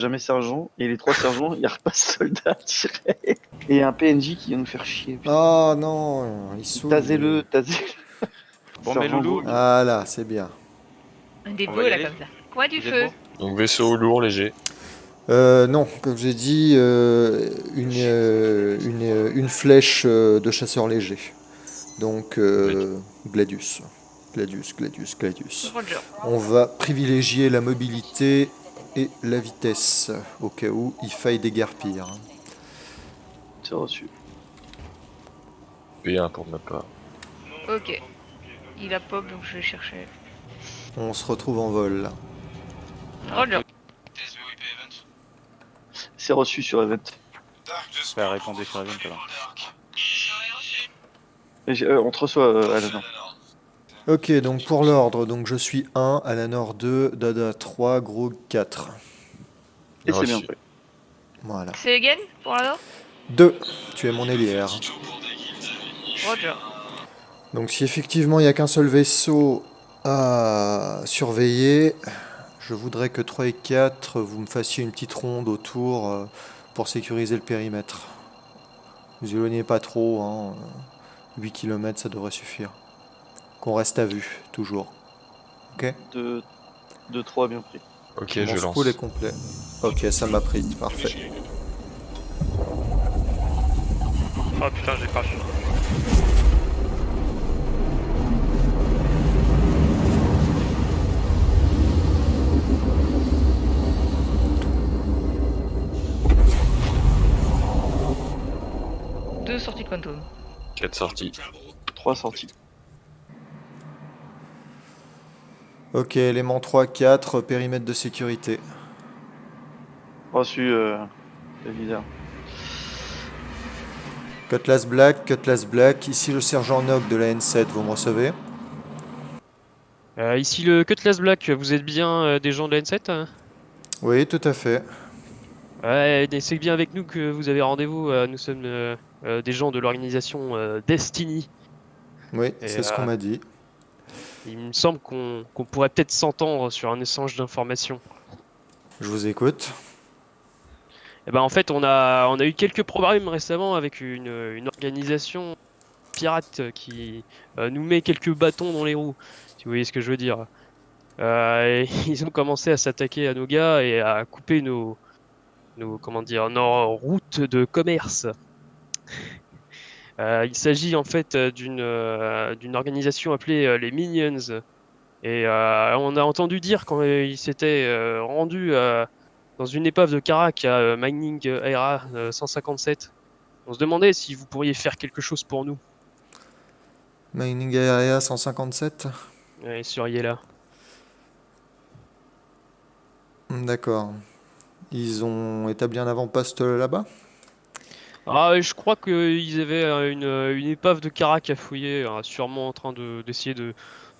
jamais sergent, et les 3 sergents, ils repassent soldats direct. Et un PNJ qui vient nous faire chier. Putain. Oh non, il saoule. Tasez-le. Bon, mais Sergent Loulou, Vogue. Ah là, c'est bien. Des on beaux va y là aller. comme ça. Quoi du Vous êtes feu? bon? Donc vaisseau lourd, léger. Non, comme j'ai dit, une flèche de chasseur léger. Donc, Gladius. Gladius, Gladius, Gladius. Roger. On va privilégier la mobilité et la vitesse, au cas où il faille déguerpir. C'est reçu. P1 pour ma part. Ok. Il a pop donc je vais chercher. On se retrouve en vol, là. Roger. C'est reçu sur Event. Ça répondait sur Event alors. On te reçoit, Alan. Ok, donc pour l'ordre, donc je suis 1, Alanor 2, Dada 3, Grog 4. Et c'est Reçu. bien fait. Voilà. C'est again pour la 2, tu es mon hélière. Roger. Donc si effectivement il n'y a qu'un seul vaisseau à surveiller, je voudrais que 3 et 4, vous me fassiez une petite ronde autour pour sécuriser le périmètre. Vous éloignez pas trop, hein, 8 km ça devrait suffire. Qu'on reste à vue, toujours. Ok. 2, 3, bien pris. Ok, Mon je lance. spool est complet. Ok, ça m'a pris, parfait. Oh putain, j'ai crash. Deux sorties quantum. 4 sorties. 3 sorties. Ok, élément 3, 4, périmètre de sécurité. Reçu, le leader. Cutlass Black, ici le sergent Nog de la N7, vous me recevez? Ici le Cutlass Black, vous êtes bien des gens de la N7 hein? Oui, tout à fait. Ouais, c'est bien avec nous que vous avez rendez-vous. Nous sommes des gens de l'organisation Destiny. Oui, Et, c'est ce qu'on m'a dit. il me semble qu'on pourrait peut-être s'entendre sur un échange d'informations. Je vous écoute. Eh ben, en fait, on a eu quelques problèmes récemment avec une organisation pirate qui nous met quelques bâtons dans les roues, si vous voyez ce que je veux dire. Et ils ont commencé à s'attaquer à nos gars et à couper comment dire, nos routes de commerce. Il s'agit en fait d'une organisation appelée les Minions. Et on a entendu dire quand ils s'étaient rendus dans une épave de Karak à Mining Era 157. On se demandait si vous pourriez faire quelque chose pour nous. Mining Area 157. Et seriez là. D'accord. Ils ont établi un avant-poste là-bas? Ah, je crois qu'ils avaient une épave de Karak à fouiller, sûrement en train d'essayer de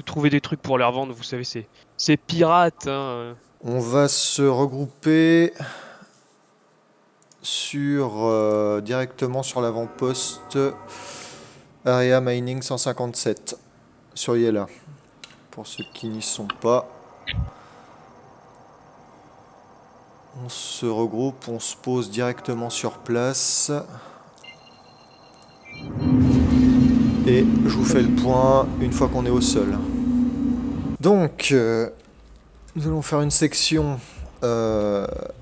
trouver des trucs pour les revendre. Vous savez, c'est pirates. Hein. On va se regrouper directement sur l'avant-poste Area Mining 157. Soyez là. Pour ceux qui n'y sont pas. On se regroupe, on se pose directement sur place. Et je vous fais le point une fois qu'on est au sol. Donc, nous allons faire une section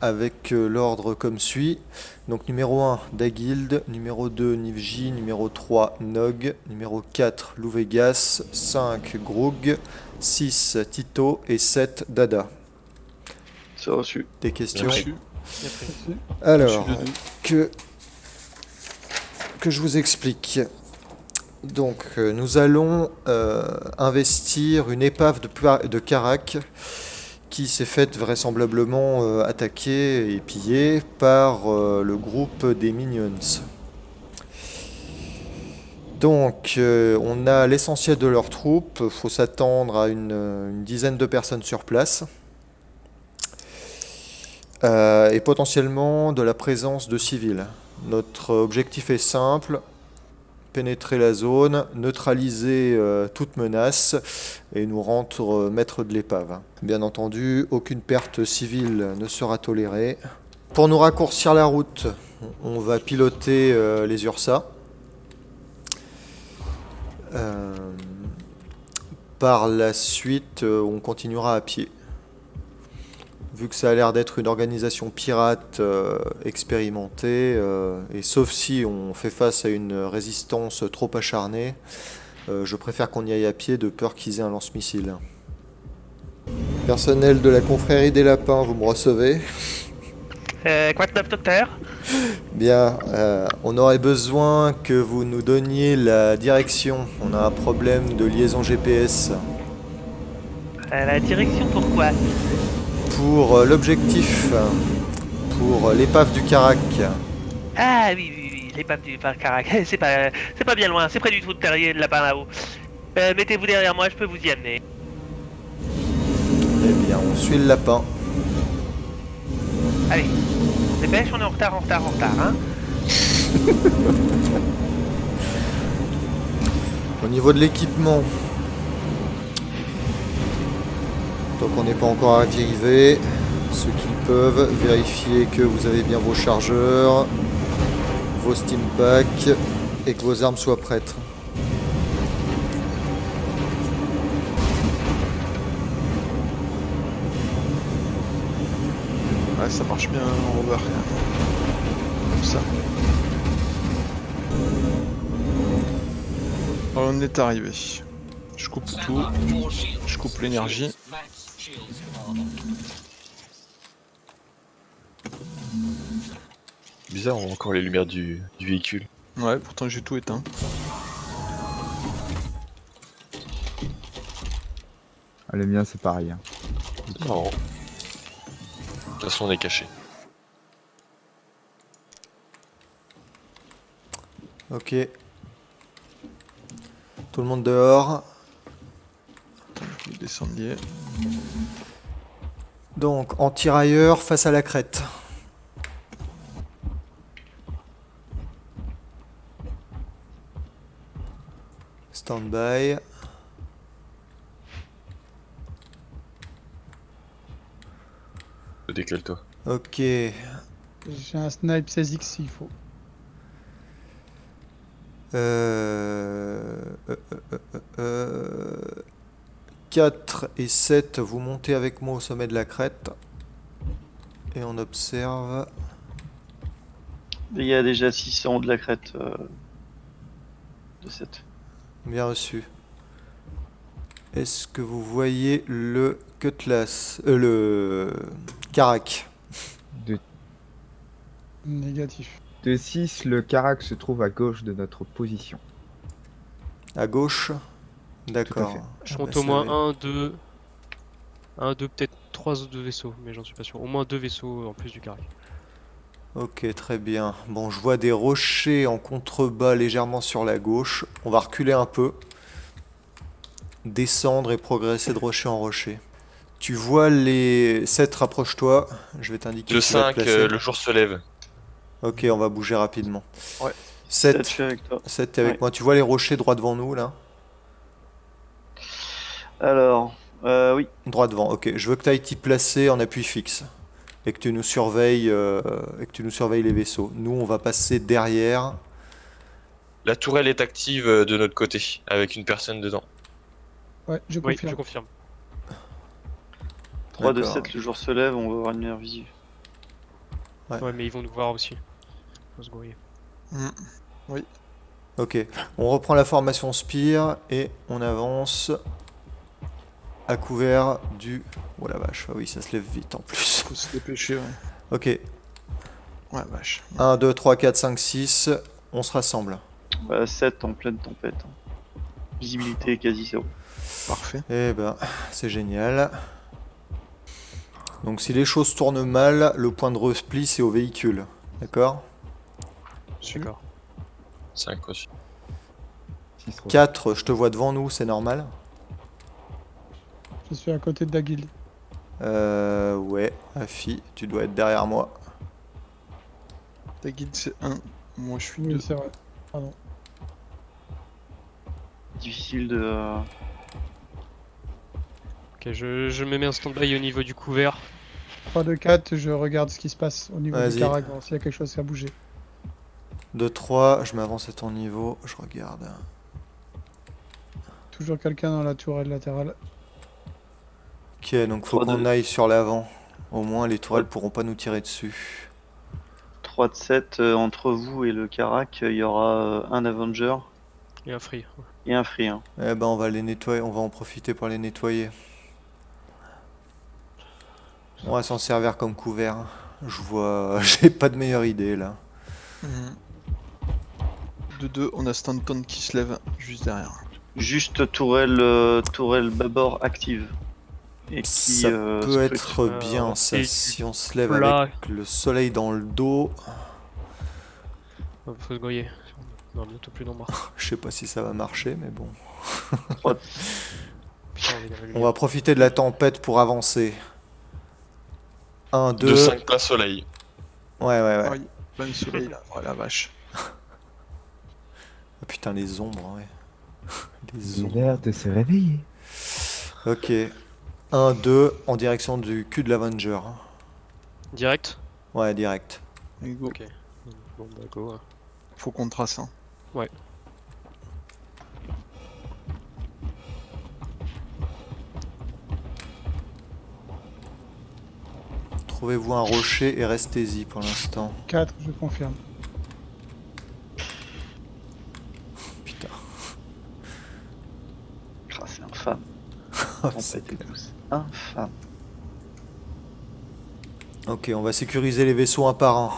avec l'ordre comme suit. Donc numéro 1, Daguild, numéro 2, Nivji, numéro 3, Nog, numéro 4, Louvegas, 5, Grog, 6, Tito et 7, Dada. C'est reçu. Des questions? Reçu. Alors, que je vous explique. Donc, nous allons investir une épave de Karak qui s'est faite vraisemblablement attaquer et piller par le groupe des Minions. Donc, on a l'essentiel de leurs troupes. Il faut s'attendre à une dizaine de personnes sur place. Et potentiellement de la présence de civils. Notre objectif est simple, pénétrer la zone, neutraliser toute menace et nous rendre maître de l'épave. Bien entendu, aucune perte civile ne sera tolérée. Pour nous raccourcir la route, on va piloter les Ursa. Par la suite, on continuera à pied. Vu que ça a l'air d'être une organisation pirate expérimentée, et sauf si on fait face à une résistance trop acharnée, je préfère qu'on y aille à pied de peur qu'ils aient un lance-missile. Personnel de la confrérie des lapins, vous me recevez? Quoi de neuf, docteur? Bien, on aurait besoin que vous nous donniez la direction. On a un problème de liaison GPS. La direction, pourquoi? Pour l'objectif, pour l'épave du Carac. Ah oui, l'épave du Carac. C'est pas bien loin, c'est près du trou de terrier de lapin là-haut. Mettez-vous derrière moi, je peux vous y amener. Eh bien, on suit le lapin. Allez, dépêche, on est en retard, hein. Au niveau de l'équipement, donc on n'est pas encore arrivé, ceux qui peuvent, vérifier que vous avez bien vos chargeurs, vos steam packs et que vos armes soient prêtes. Ouais, ça marche bien en rover. Comme ça. On est arrivé. Je coupe tout. Je coupe l'énergie. Bizarre, on voit encore les lumières du véhicule. Ouais, pourtant j'ai tout éteint. Ah, le mien c'est pareil. Hein. Marrant. De toute façon, on est caché. Ok. Tout le monde dehors. Vous descendiez. Donc, en tirailleur face à la crête. Stand by. Décale-toi. Ok. J'ai un snipe 16x s'il faut. 4 et 7, vous montez avec moi au sommet de la crête. Et on observe. Il y a déjà 600 de la crête de 7. Bien reçu. Est-ce que vous voyez le Cutlass, le Carac? Négatif. De 6, le Carac se trouve à gauche de notre position. À gauche? D'accord. fait. Je Ah compte bah, au moins ça va. 1, 2, peut-être 3 autres vaisseaux, mais j'en suis pas sûr. Au moins 2 vaisseaux en plus du Carac. Ok, très bien. Bon, je vois des rochers en contrebas légèrement sur la gauche. On va reculer un peu. Descendre et progresser de rocher en rocher. Tu vois les 7, rapproche-toi. Je vais t'indiquer Le où tu vas te 5, placer. le jour se lève. Ok, on va bouger rapidement. Ouais. 7, Je suis avec toi. 7, t'es avec Ouais. moi. Tu vois les rochers droit devant nous, là? Alors, oui. Droit devant, ok. Je veux que tu ailles t'y placer en appui fixe. Et que tu nous surveilles, les vaisseaux. Nous, on va passer derrière. La tourelle est active de notre côté, avec une personne dedans. Ouais, je Oui, confirme. je confirme. 3 de D'accord. 7, le jour se lève, on va avoir une meilleure visu. Ouais. Ouais, mais ils vont nous voir aussi. Faut se grouiller. Ok. On reprend la formation Spire et on avance à couvert du... Oh la vache, ah oui, ça se lève vite en plus. Faut se dépêcher, ouais. Ok. Ouais, vache. 1, 2, 3, 4, 5, 6. On se rassemble. 7 en pleine tempête. Visibilité quasi zéro. Parfait. Eh ben, c'est génial. Donc si les choses tournent mal, le point de repli c'est au véhicule. D'accord? D'accord. 5 reçu. 6 4, je te vois devant nous, c'est normal? Je suis à côté de la guilde. Ouais, Afi, tu dois être derrière moi. Ta guide c'est 1. Moi je suis 2. Oui, c'est vrai. Pardon. difficile de. Ok, je me mets en stand-by au niveau du couvert. 3, 2, 4, je regarde ce qui se passe au niveau Vas-y. du carac, voir s'il y a quelque chose qui a bougé. 2, 3, je m'avance à ton niveau, je regarde. Toujours quelqu'un dans la tourelle latérale. Ok, donc faut 3, qu'on 2. aille sur l'avant. Au moins les tourelles pourront pas nous tirer dessus. 3 de 7 entre vous et le Carac, il y aura un Avenger Et un free. et un Free. Hein. Eh ben on va les nettoyer, on va en profiter pour les nettoyer. On va s'en servir comme couvert. Je vois, j'ai pas de meilleure idée là. 2-2, on a Stanton qui se lève juste derrière. Juste tourelle bâbord active. Et qui Ça peut scrute. être bien on ça, fait si du on se lève plat. avec le soleil dans le dos. Faut se grouiller. Non, bientôt plus nombreux. Je sais pas si ça va marcher, mais bon. On On va profiter de la tempête pour avancer. 1, 2. De 5 plein soleil. Ouais. Oui, plein soleil là, oh la vache. Ah, putain, les ombres, ouais. Les J'ai ombres. l'air de se réveiller. Ok. 1, 2, en direction du cul de l'Avenger. Direct. Ouais, direct. Et go. Ok. Bon bah go. Faut qu'on trace. Hein. Ouais. Trouvez-vous un rocher et restez-y pour l'instant. 4, je confirme. Putain. Ah, c'est infâme. Oh, Tempête c'est et tout, c'est infâme. Ok, on va sécuriser les vaisseaux un par un.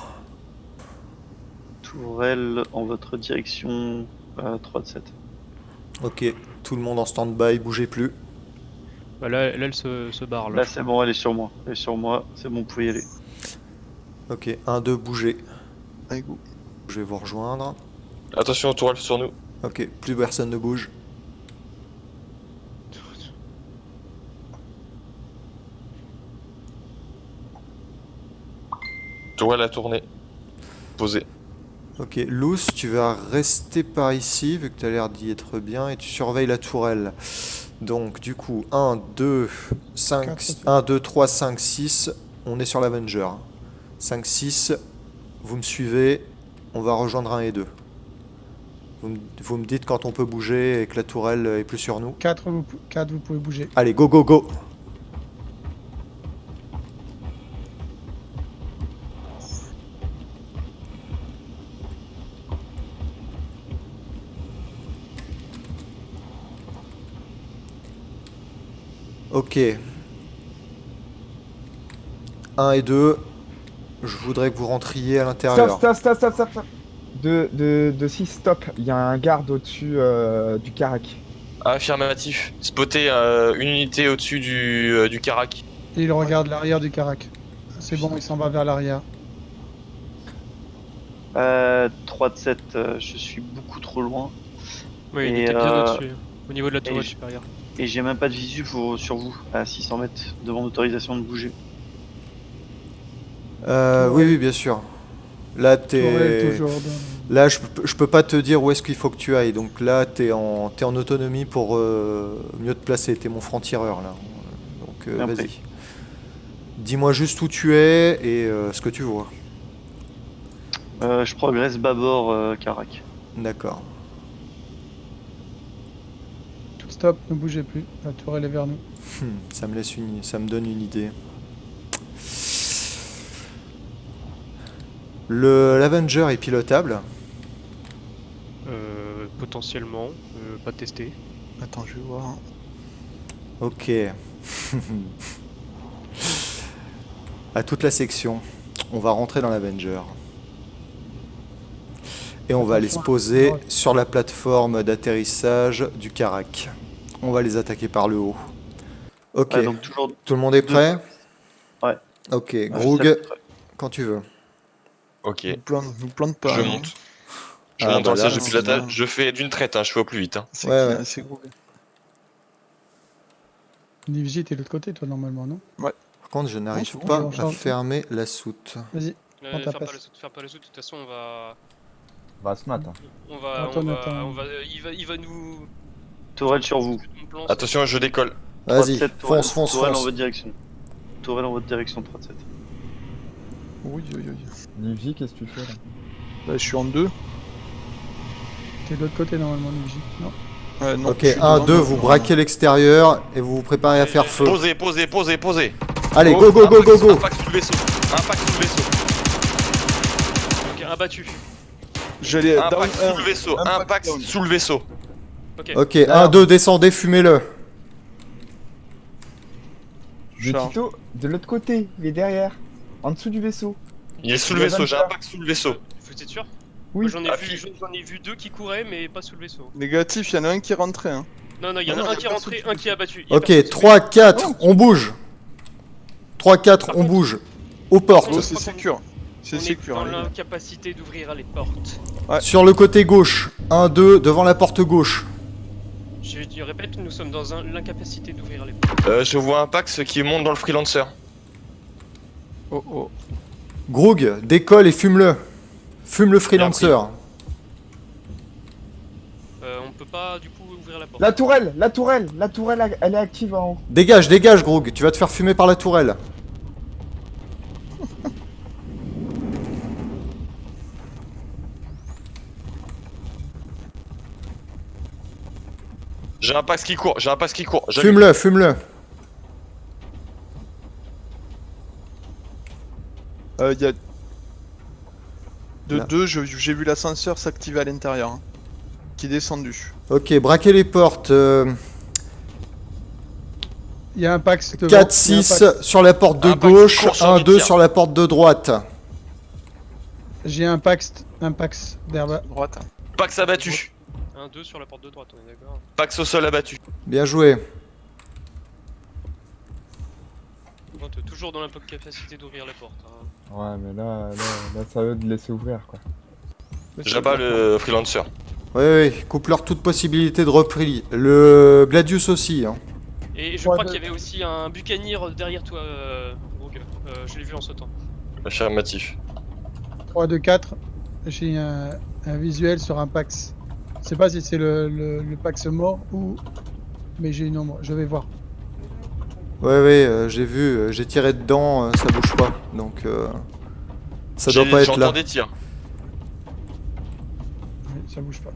Tourelle en votre direction, 3 de 7. Ok, tout le monde en stand-by, bougez plus. Bah là elle se barre là. Là c'est bon, elle est sur moi. Elle est sur moi, c'est bon, vous pouvez y aller. Ok, 1, 2, bougez. Allez, go. Je vais vous rejoindre. Attention, tourelle sur nous. Ok, plus personne ne bouge. Tourelle à tourner. Posé. Ok, Luce, tu vas rester par ici, vu que tu as l'air d'y être bien, et tu surveilles la tourelle. Donc, du coup, 1, 2, 5, Quatre. 1, 2, 3, 5, 6, on est sur l'Avenger. 5, 6, vous me suivez, on va rejoindre 1 et 2. Vous me dites quand on peut bouger et que la tourelle est plus sur nous. 4, vous pouvez bouger. Allez, go, go, go! Ok. 1 et 2, je voudrais que vous rentriez à l'intérieur. Stop. De 6, stop. Il y a un garde au-dessus du carac. Affirmatif. Spotter une unité au-dessus du Carac. Et il regarde l'arrière du carac. C'est bon, il s'en va vers l'arrière. 3 de 7, je suis beaucoup trop loin. Oui, il Et, était bien au-dessus. Au niveau de la tourelle je- supérieure. Et j'ai même pas de visu sur vous, à 600 mètres, devant l'autorisation de bouger. Oui, bien sûr. Là, Tourelle toujours dans... Là, je peux pas te dire où est-ce qu'il faut que tu ailles. Donc là, t'es en autonomie pour mieux te placer. T'es mon franc-tireur, là. Donc, Bien vas-y. pris. Dis-moi juste où tu es et ce que tu vois. Je progresse bâbord, Carac. D'accord. Stop, ne bougez plus. La tourelle est vers nous. Ça me donne une idée. L'Avenger est pilotable. Potentiellement, pas testé. Attends, je vais voir. Ok. À toute la section, on va rentrer dans l'Avenger. Et on va aller se poser sur la plateforme d'atterrissage du Carac. On va les attaquer par le haut. Ok. Ouais, donc toujours Tout le monde est prêt? Ouais. Ok. je Groog, sais. quand tu veux. Ok. Nous plante pas. Je hein. monte. Je Ah, monte dans bah le là, siège de c'est pilotage. bien. Je fais d'une traite, hein, je fais au plus vite. Hein. C'est Ouais, qui, ouais. hein, c'est gros. Nivji, t'es de l'autre côté, toi, normalement, non? Par contre, je n'arrive c'est bon, pas on à change. fermer la soute. Vas-y, prends ta Faire pas place. la soute, faire pas la soute. De toute façon, on va, Bah, ce matin. on va, Attends, on va, attends. on va, il va nous, Tourelle sur vous. Attention, je décolle. Vas-y, 3-7, fonce, fonce, Tourelle en fonce. votre direction. Tourelle en votre direction, 3-7. Oui, oui, oui. Livji, qu'est-ce que tu fais là? Là, je suis en 2. T'es de l'autre côté normalement, Luigi. Non. Ouais, non, Ok, je suis 1, devant 2, moi, vous devant braquez l'extérieur et vous vous préparez à faire feu. Posez, posez, posez, posez. Allez, Oh, go, go, go, impact go, sous- go. Impact sous le vaisseau. Impact sous le vaisseau. Ok, abattu. moi. J'allais down Impact sous le 1. vaisseau. Impact Impact down. sous le vaisseau. Ok. Ok, 1, 2, descendez, fumez-le. De Charge. Tito, de l'autre côté, il est derrière. En dessous du vaisseau. Il est sous le Le vaisseau, j'ai Hunter. impact sous le vaisseau. Vous êtes sûr? Oui. Moi, Ah, j'en ai vu 2 qui couraient, mais pas sous le vaisseau. Négatif, il y en a un qui est rentré. Hein. Non, non, il y en Non, a non, un y a qui est personne rentré, sous un le qui est abattu. Y a Ok, personne sous 3, 4, Non. on bouge. 3, 4, Par on contre- bouge. Aux portes. Oh, c'est sécure. C'est On est sécure. dans les gars. l'incapacité d'ouvrir les portes. Ouais. Sur le côté gauche. 1, 2, devant la porte gauche. Je répète, nous sommes dans l'incapacité d'ouvrir les portes. Je vois Impact qui monte dans le freelancer. Oh, oh. Groog, décolle et fume-le. Fume le freelancer. On peut pas, du coup, ouvrir la porte. La tourelle, la tourelle, la tourelle, elle est active en haut. Dégage, dégage, Groog. Tu vas te faire fumer par la tourelle. J'ai un Pax qui court, j'ai un Pax qui court. J'allume. Fume-le, fume-le. Il y a... De Là. 2, j'ai vu l'ascenseur s'activer à l'intérieur. Hein, qui est descendu. Ok, braquez les portes. Il y a un Pax devant. 4, il y a un 6 Pax. sur la porte de Un Pax qui gauche. court sur 1, les 2 tirs. sur la porte de droite. J'ai un Pax d'herbe. Droite. Pax abattu. 1-2 sur la porte de droite, on est d'accord. Pax au sol abattu. Bien joué. Bon, t'es toujours dans l'incapacité d'ouvrir la porte. Hein. Ouais, mais là, ça veut de laisser ouvrir quoi. J'abats le freelancer. Oui, oui, coupe-leur toute possibilité de repli. Le Gladius aussi. Hein. Et je Ouais, crois de- qu'il y avait aussi un buccaneer derrière toi, Rogue. Je l'ai vu en sautant. Affirmatif. 3, 2, 4. J'ai un visuel sur un Pax. Je sais pas si c'est le Pax mort ou. Mais j'ai une ombre. Je vais voir. Ouais, ouais, j'ai vu, j'ai tiré dedans, ça bouge pas. Donc, ça doit pas être là. J'entends des tirs. Oui, ça bouge pas.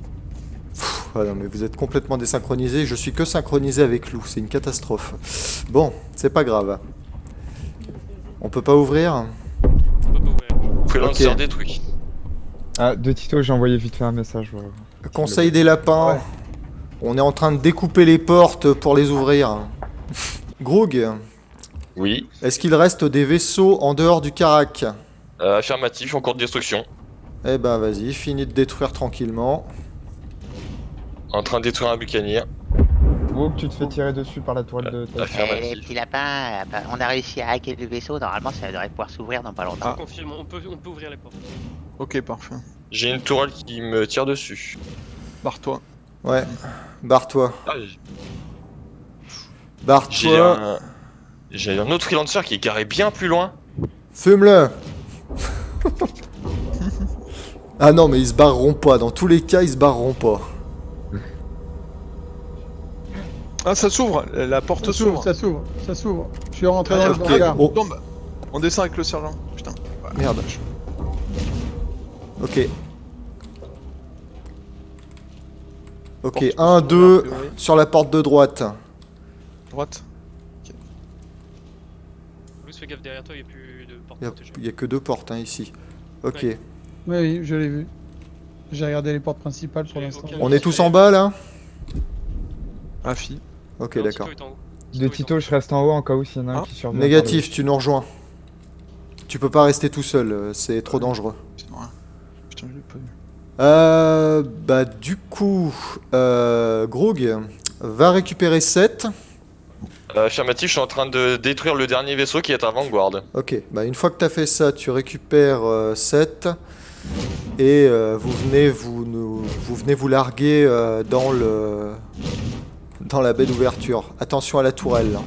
Ah non, mais vous êtes complètement désynchronisé. Je suis que synchronisé avec Lou. C'est une catastrophe. Bon, c'est pas grave. On peut pas ouvrir? On peut pas ouvrir. Freelancer Ok. détruit. Ah, de Tito, j'ai envoyé vite fait un message. Ouais. Conseil des lapins. Ouais. On est en train de découper les portes pour les ouvrir. Groog, Oui. est-ce qu'il reste des vaisseaux en dehors du Karak? Affirmatif en cours de destruction. Eh ben vas-y, finis de détruire tranquillement. En train de détruire un buccaneer. Gros, que tu te fais tirer dessus par la tourelle de ta... Affirmatif. Les petits lapins, on a réussi à hacker le vaisseau, normalement ça devrait pouvoir s'ouvrir dans pas longtemps. Ah. Confirme, on peut ouvrir les portes. Ok, parfait. J'ai une tourelle qui me tire dessus. Barre-toi. Ouais, barre-toi. Ah, j'ai Barre-toi. J'ai un autre freelancer qui est garé bien plus loin. Fume-le. Ah non, mais ils se barreront pas. Dans tous les cas, ils se barreront pas. Ah, ça s'ouvre. La porte Ça s'ouvre, s'ouvre. ça s'ouvre, ça s'ouvre. Je suis rentré dans Ah, le ok. hangar. Oh. Tombe. On descend avec le sergent. Putain. Merde. Ok. Ok, Porte 1, s'ouvre, 2 a priori. sur la porte de droite. Droite. Louis, fais gaffe derrière toi, il n'y a plus de porte Il protégée. y a que 2 portes hein, ici. Ok. Ouais. Oui, oui, je l'ai vu. J'ai regardé les portes principales pour J'ai l'instant. aucun- On est tous en bas là? Ah, fille. Ok, Non, d'accord. Tito est en haut. De Tito, je reste en haut en cas où s'il y en a un Ah. qui survient. Négatif, tu nous rejoins. Tu peux pas rester tout seul, c'est trop dangereux. C'est vrai. Putain, je l'ai pas vu. Bah du coup, Groog va récupérer 7. Affirmatif, je suis en train de détruire le dernier vaisseau qui est à Vanguard. Ok, bah une fois que tu as fait ça, tu récupères 7 et vous venez vous larguer dans la baie d'ouverture. Attention à la tourelle.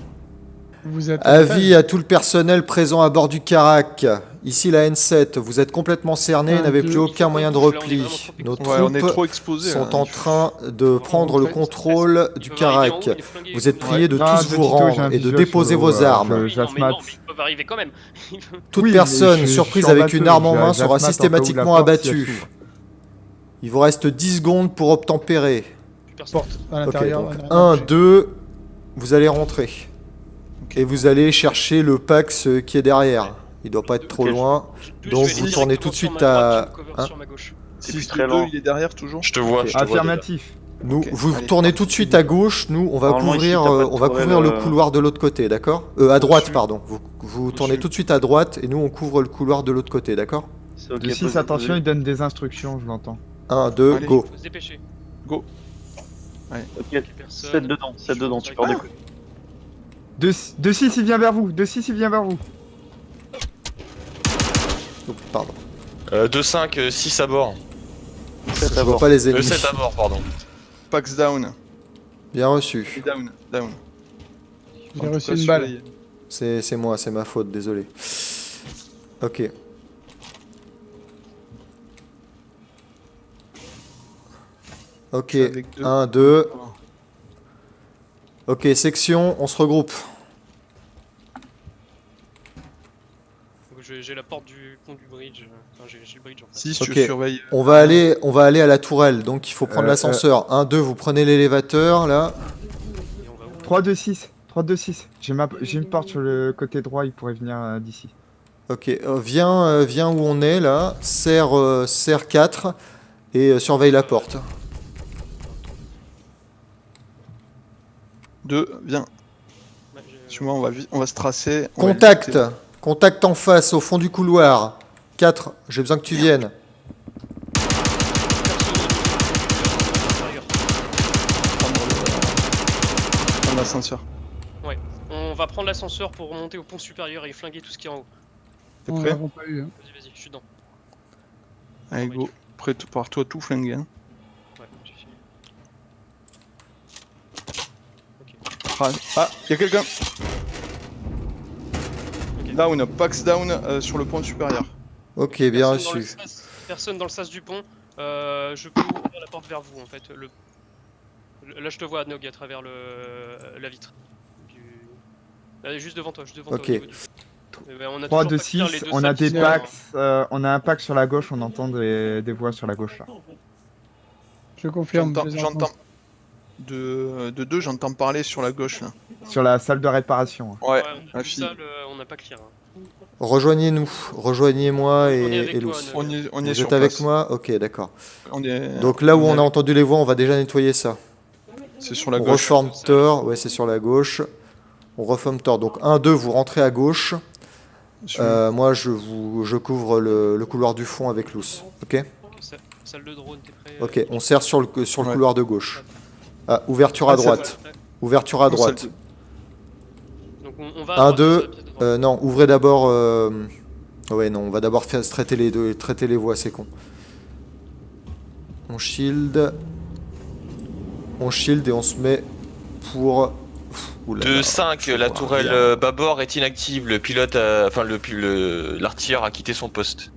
Vous êtes. Avis à tout le personnel présent à bord du Carac. Ici la N7, vous êtes complètement cernés et Un, n'avez deux. plus aucun moyen de repli. Nos Ouais, on est troupes trop exposés. sont là. en train de prendre le contrôle du Carac. Vous êtes priés de Non, tous vous Tito, j'ai un rendre et de visuel déposer sur le- vos armes. je- Oui, non, mais non, Jasmat. mais ils peuvent arriver quand même. Toute Oui, personne mais je surprise suis en avec une batteuse, arme en j'ai main un sera Jasmat en cas où la systématiquement porte, si elle abattue. s'ouvre. Il vous reste 10 secondes pour obtempérer. Porte à Ok, l'intérieur. donc on a 1, bougé. 2, vous allez rentrer. Et vous allez chercher le Pax qui est derrière. Il doit pas être trop Ok. loin. Deux, Donc je vais vous aller tournez directement tout de sur suite ma droite, à- tu me covers hein sur ma gauche. C'est 6 très 2, lent. il est derrière toujours. Je te vois, Ok. je te vois. déjà. Affirmatif. Nous, Ok, vous allez, tournez parti. tout de suite à gauche. Nous, on va Normalement, ici, couvrir, t'as pas de on va tourelle, couvrir le couloir de l'autre côté, d'accord à droite, Au-dessus. pardon. Vous tournez Au-dessus. tout de suite à droite et nous, on couvre le couloir de l'autre côté, d'accord C'est ok, De 6, posez, attention, posez. il donne des instructions, je l'entends. 1, 2, Allez. go. Faut se dépêcher. Ok, Personne. 7 dedans, tu pars des coups. De 6, il vient vers vous. De 6, il vient vers vous. Oh, pardon. 2-5, 6 à bord. 7 Je à vois bord. pas les ennemis. 7 à bord, pardon. Pax down. Bien reçu. Down. Down. J'ai En tout reçu cas, une balle. surveillez. C'est moi, c'est ma faute, désolé. Ok. Ok, Avec deux. 1, 2. Ok, section, on se regroupe. Donc, j'ai la porte du pont du bridge. Enfin, j'ai le bridge en fait. 6, Ok. je surveille. On va aller à la tourelle, donc il faut prendre Euh, l'ascenseur. 1, 2, vous prenez l'élévateur, là. Et on va où 3, 2, 6. 3, 2, 6. J'ai une porte sur le côté droit, il pourrait venir d'ici. Ok, viens où on est, là. Serre 4 et surveille la porte. 2, viens. Ouais, Suis-moi, on va se tracer. on va Contact. éviter. Contact en face, au fond du couloir. 4, j'ai besoin que tu viennes. Prendre l'ascenseur. On va prendre l'ascenseur pour remonter au pont supérieur et flinguer tout ce qui est en haut. T'es On prêt l'avons pas eu. Hein. Vas-y, je suis dedans. Allez, go. Prêt par toi tout flinguer. Hein. Ouais, j'ai fini. Ah, y'a quelqu'un. Ok. Down, Pax down sur le pont supérieur. Ok, bien Personne dans le reçu. personne dans le sas du pont. Je peux ouvrir la porte vers vous en fait. Là je te vois Nog à travers la vitre. Juste devant toi, Ok. toi. On a 3, toujours 2, pas clair 6. les deux On a salles des qui sont- packs. On a un pack sur la gauche, on entend des voix sur la gauche là. Je confirme. J'entends. je les entends. De 2, j'entends parler sur la gauche là. Sur la salle de réparation. Hein. Ouais, on a la une fille. salle, on n'a pas clair. Hein. Rejoignez-nous. Rejoignez-moi On est et avec toi, Lous. Nog. On est Vous sur êtes avec place. moi? Ok, d'accord. On est. Donc là où on a est- entendu les voix, on va déjà nettoyer ça. C'est sur la On gauche. reforme Thor, ouais, c'est sur la gauche. On reforme Thor. Donc 1, 2, vous rentrez à gauche. Moi, je couvre le couloir du fond avec Lous. Ok? Ok, salle de drone, t'es prêt? Ok, on serre sur le Ouais. couloir de gauche. Ah, ouverture à Ah, c'est droite. Ouverture à droite. Salle Donc on va à 1, droite, 2. c'est la pièce de droite. Non, ouvrez d'abord. Ouais, non, on va d'abord traiter les voix, c'est con. On shield. On shield et on se met pour. Ouh là là, 2-5, je la vois tourelle rien. bâbord est inactive. Le pilote, enfin l'artilleur a quitté son poste.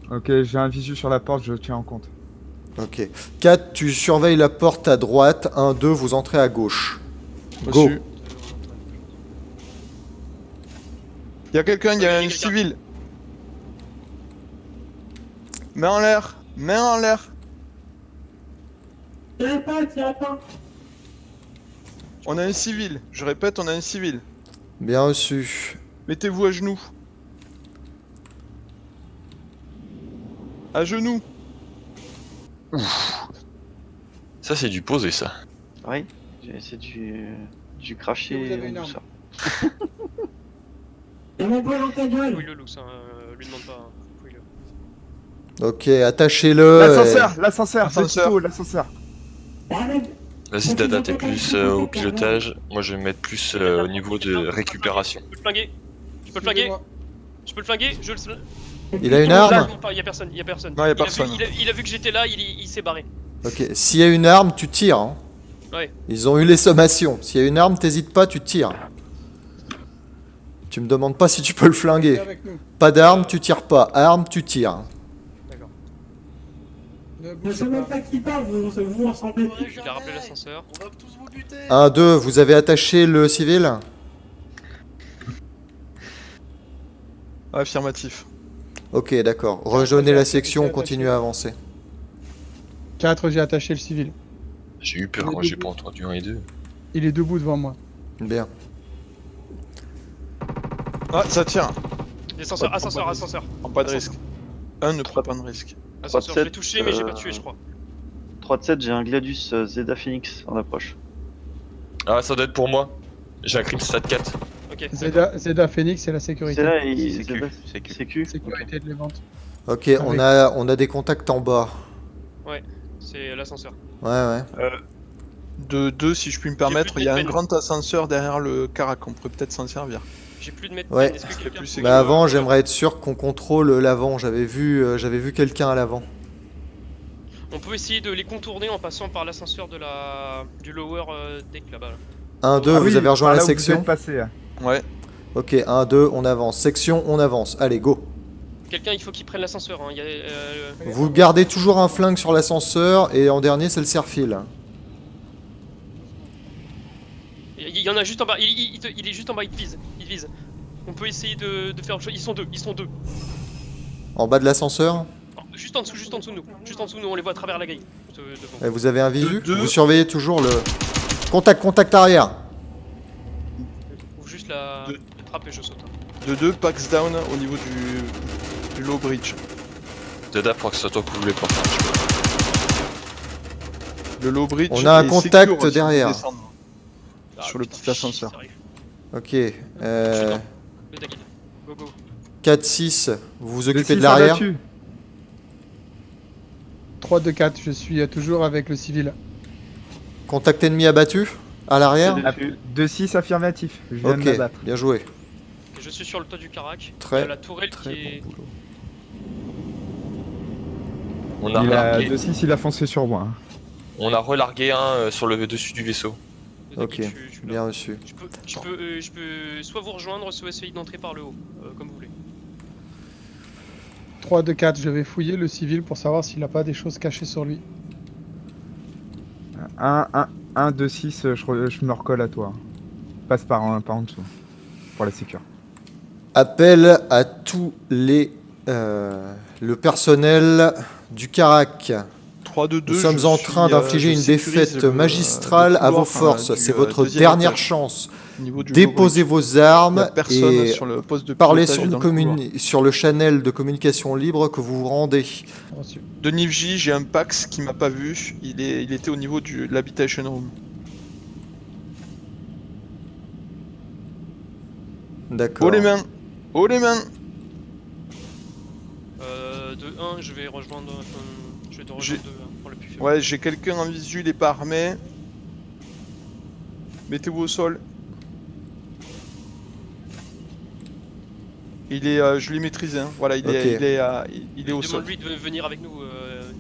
Ok, j'ai un visu sur la porte, je tiens en compte. Ok. 4, tu surveilles la porte à droite. 1, 2, vous entrez à gauche. Go. Reçu. Y'a quelqu'un, y'a un quelqu'un. civil. Main en l'air. Main en l'air. On a un civil. Je répète, on a un civil. Bien reçu. Mettez-vous à genoux. À genoux. Ça, c'est du posé, ça. Oui, c'est du cracher. Vous avez une ou arme. ça. Fouille-le, Lous, hein, lui demande pas. Hein. Fouille-le. Ok, attachez-le. L'ascenseur, Ascenseur. Tito, l'ascenseur. Vas-y, Dada, t'es plus au pilotage. Moi, je vais me mettre plus au niveau de récupération. Je peux le flinguer. Je peux le flinguer. Suivez-moi. Je peux le flinguer. Je le. Il a une Là, arme? non, il y a personne. Il y a personne. Non, y a Il personne. il a vu que j'étais là. Il s'est barré. Ok, s'il y a une arme, tu tires. Hein. Ouais. Ils ont eu les sommations. S'il y a une arme, t'hésites pas, tu tires. Tu me demandes pas si tu peux le flinguer. Avec nous. Pas d'arme, tu tires pas. Arme, tu tires. D'accord. Ne bougez pas. Je vais rappeler l'ascenseur. 1, 2, vous avez attaché le civil? Affirmatif. Ok, d'accord. Rejoignez la section, continuez à avancer. 4, j'ai attaché le civil. J'ai eu peur quand j'ai pas entendu 1 et 2. Il est debout devant moi. Bien. Ah, ça tire. Ascenseur, ascenseur, ascenseur. Prends pas de risque. Un ne prend pas de risque. Ascenseur, je l'ai touché, mais j'ai pas tué, je crois. 3 de 7, j'ai un Gladius Zeta Phoenix en approche. Ah, ça doit être pour moi. J'ai un crime stat 4. Ok. Zeda Phoenix, c'est la sécurité. C'est là, il Sécu, Zeta- sécu. Sécu. Sécurité de l'évente. Ok, on a des contacts en bas. C'est l'ascenseur. Ouais, ouais. De 2, si je puis me permettre, plus il de y a un peine. grand ascenseur derrière le carac, on pourrait peut-être s'en servir. J'ai plus de mètres. Ouais. Est-ce que C'est quelqu'un plus peut- Mais avant, j'aimerais être sûr qu'on contrôle l'avant. J'avais vu quelqu'un à l'avant. On peut essayer de les contourner en passant par l'ascenseur du lower deck là-bas. Là. 1, 2, Ah vous oui, avez rejoint par la là où vous section. êtes passé, là. Ouais. Ok, 1, 2, on avance. Section, on avance. Allez, go. Quelqu'un, il faut qu'il prenne l'ascenseur. Hein. Il y a, Vous gardez toujours un flingue sur l'ascenseur et en dernier, c'est le serre-fil. il y en a juste en bas. Il est juste en bas. Il te vise. Il te vise. On peut essayer de faire autre chose. Ils sont deux. Ils sont deux. En bas de l'ascenseur. Juste en dessous de nous. Juste en dessous de nous. On les voit à travers la grille. Et vous avez un visu. Deux. Vous surveillez toujours le... Contact arrière. Ouvre juste la trappe et je saute. De 2, Pax down au niveau du low bridge. Dada, faut que ce soit toi qui ouvre les portes. Le low bridge. On a un est contact secure si derrière. vous descendez. Sur le petit ascenseur. Ok. Le Daguid. Go go. 4, 6, vous vous occupez Le de 6 l'arrière. abattu. 3 de 4, je suis toujours avec le civil. Contact ennemi abattu. À l'arrière. De 6 affirmatif. Je viens de Ok, l'abattre. bien joué. Je suis sur le toit du carac. Très, Il y a la tourelle qui Très est. bon boulot. On a Il a relargué, de 6, il a foncé sur moi. Hein. on a relargué un sur le dessus du vaisseau. Le Ok, Daguid, je suis là. bien reçu. Je peux soit vous rejoindre, soit essayer d'entrer par le haut, comme vous voulez. 3 de 4, je vais fouiller le civil pour savoir s'il a pas des choses cachées sur lui. 1, 2, 6, je me recolle à toi. Passe par en dessous. Pour la sécurité. Appel à tous les... le personnel du Carac. 3 de 2. Nous sommes en train d'infliger une défaite magistrale à vos forces. C'est votre dernière chance. Déposez vos armes et sur le poste de parlez pilotage sur, dans le couloir. sur le channel de communication libre que vous vous rendez. Reçu. De Nivji, j'ai un Pax qui m'a pas vu. Il était au niveau de l'habitation room. D'accord. Haut les mains. Haut les mains. De 1, je vais rejoindre. Je vais te rejoindre pour le plus faible. Ouais, j'ai quelqu'un en visu, il est pas armé. Mettez-vous au sol. Il est, je l'ai maîtrisé. Hein. Voilà, il est au sol. Demande-lui de venir avec nous.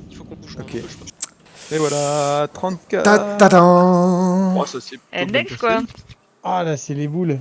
Il faut qu'on bouge. Ok. On bouge pas. Et voilà, 34. Ta-ta-tan. Oh, ça c'est plutôt bien Index quoi. passé. Ah là, c'est les boules.